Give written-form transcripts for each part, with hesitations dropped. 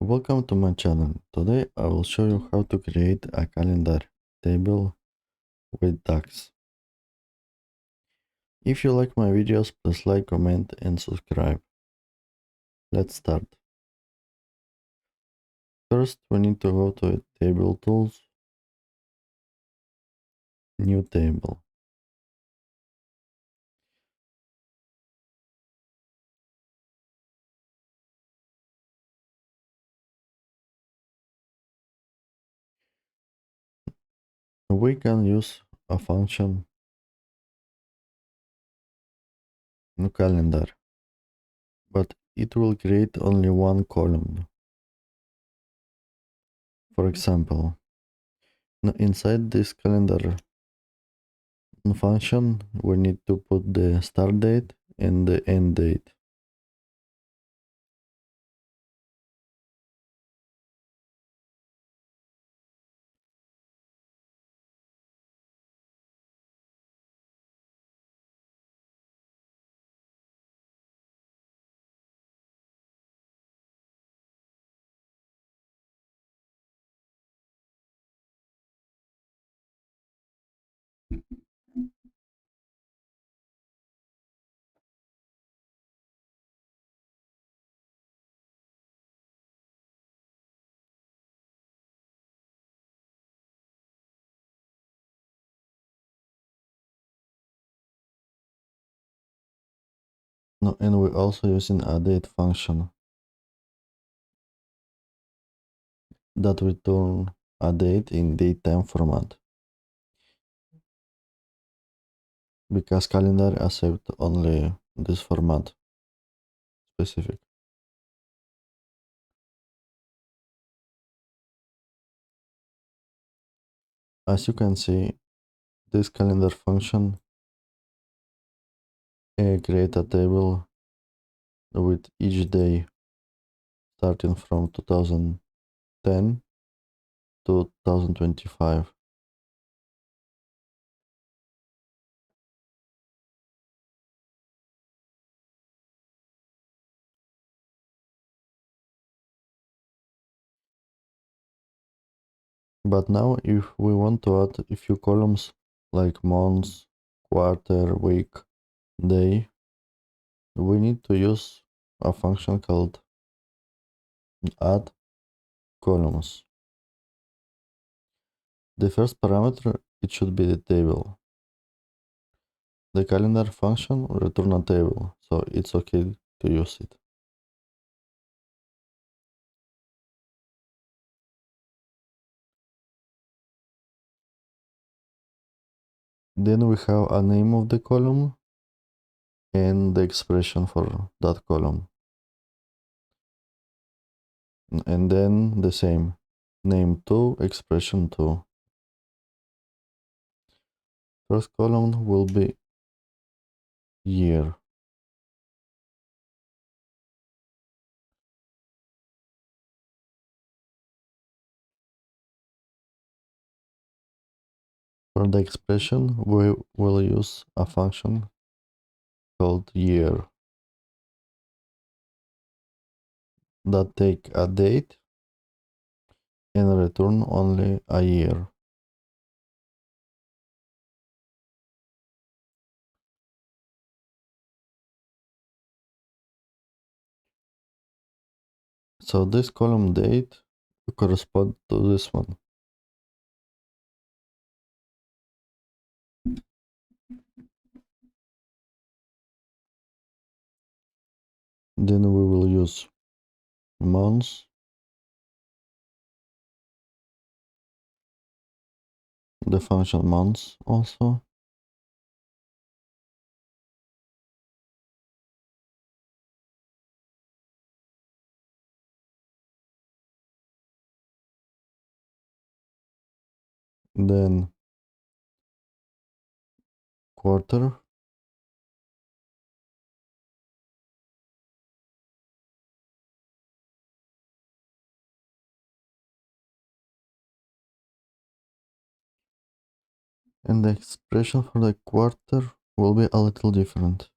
Welcome to my channel. Today I will show you how to create a calendar table with tags. If you like my videos, please like, comment and subscribe. Let's start. First we need to go to Table Tools, New Table. We can use a function in calendar, but it will create only one column. For example, inside this calendar function, we need to put the start date and the end date. No, and we're also using a date function that return a date in datetime format because calendar accept only this format specific. As you can see, this calendar function create a table with each day starting from 2010 to 2025. But now if we want to add a few columns like months, quarter, week, day, we need to use a function called add columns. The first parameter, it should be the table. The calendar function will return a table, so it's okay to use it. Then we have a name of the column and the expression for that column. And then the same, name 2, expression 2. First column will be year. For the expression, we will use a function called year that take a date and return only a year. So this column date correspond to this one. Then we will use months, the function months also. Then quarter, and the expression for the quarter will be a little different.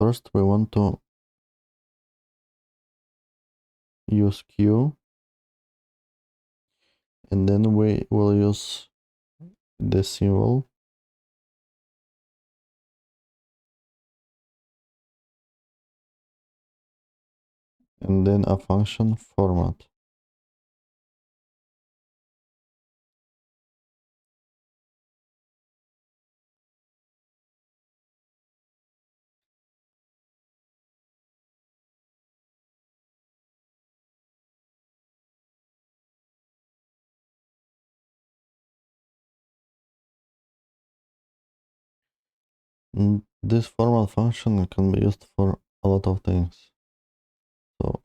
First, we want to use Q, and then we will use the symbol, and then a function format. This format function can be used for a lot of things. So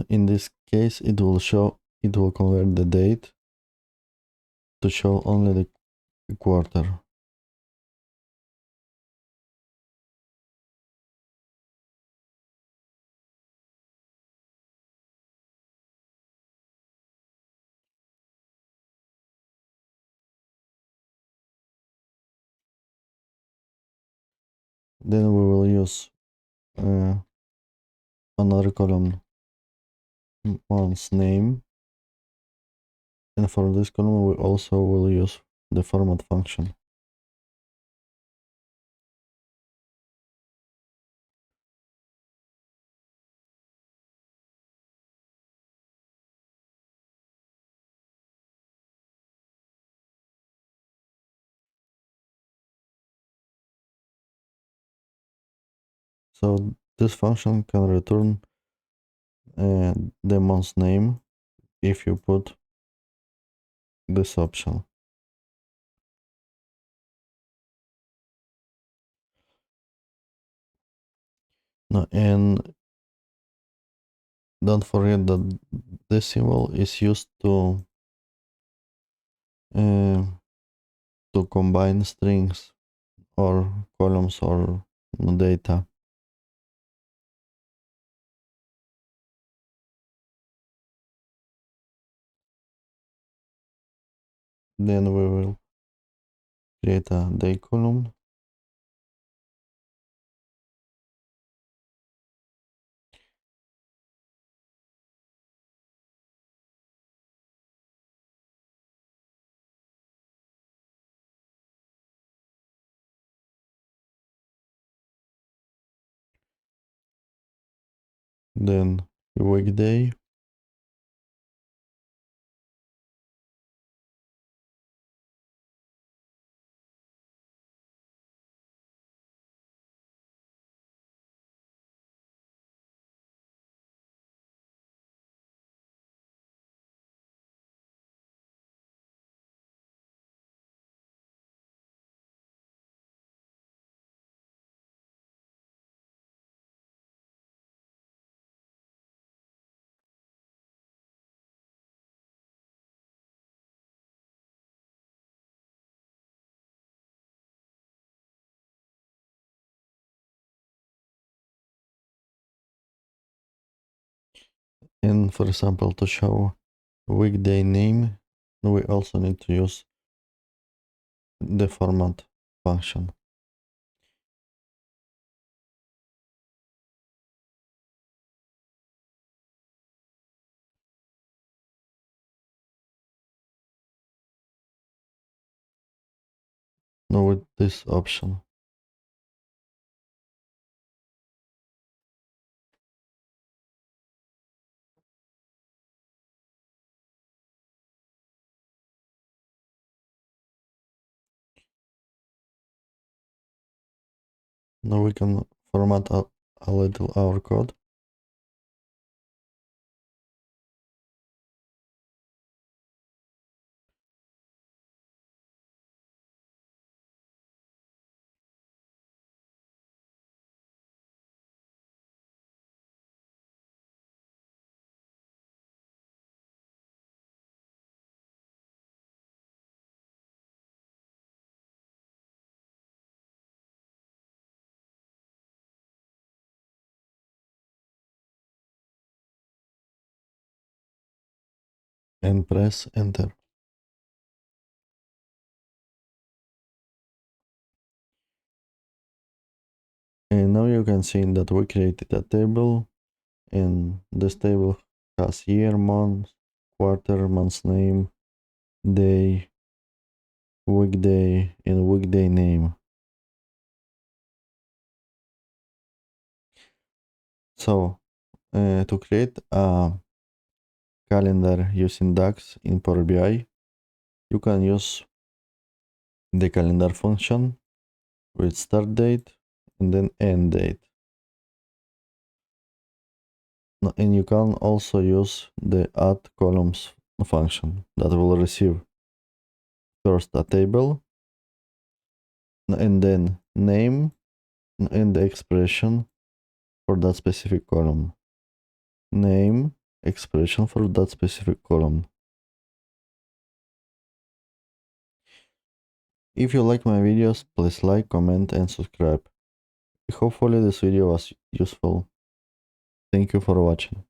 in this case, it will convert the date to show only the quarter. Then we will use another column, month's name, and for this column we also will use the format function. So this function can return the month's name if you put this option. No, and don't forget that this symbol is used uh, to combine strings or columns or data. Then we will create a day column. Then weekday. And for example, to show weekday name, we also need to use the format function. Now with this option. Now we can format a little our code. And press enter. And now you can see that we created a table, and this table has year, month, quarter, month's name, day, weekday, and weekday name. So to create a calendar using DAX in Power BI, you can use the calendar function with start date and then end date. And you can also use the add columns function that will receive first a table and then name and the expression for that specific column. Name, expression for that specific column. If you like my videos, please like, comment and subscribe. Hopefully this video was useful. Thank you for watching.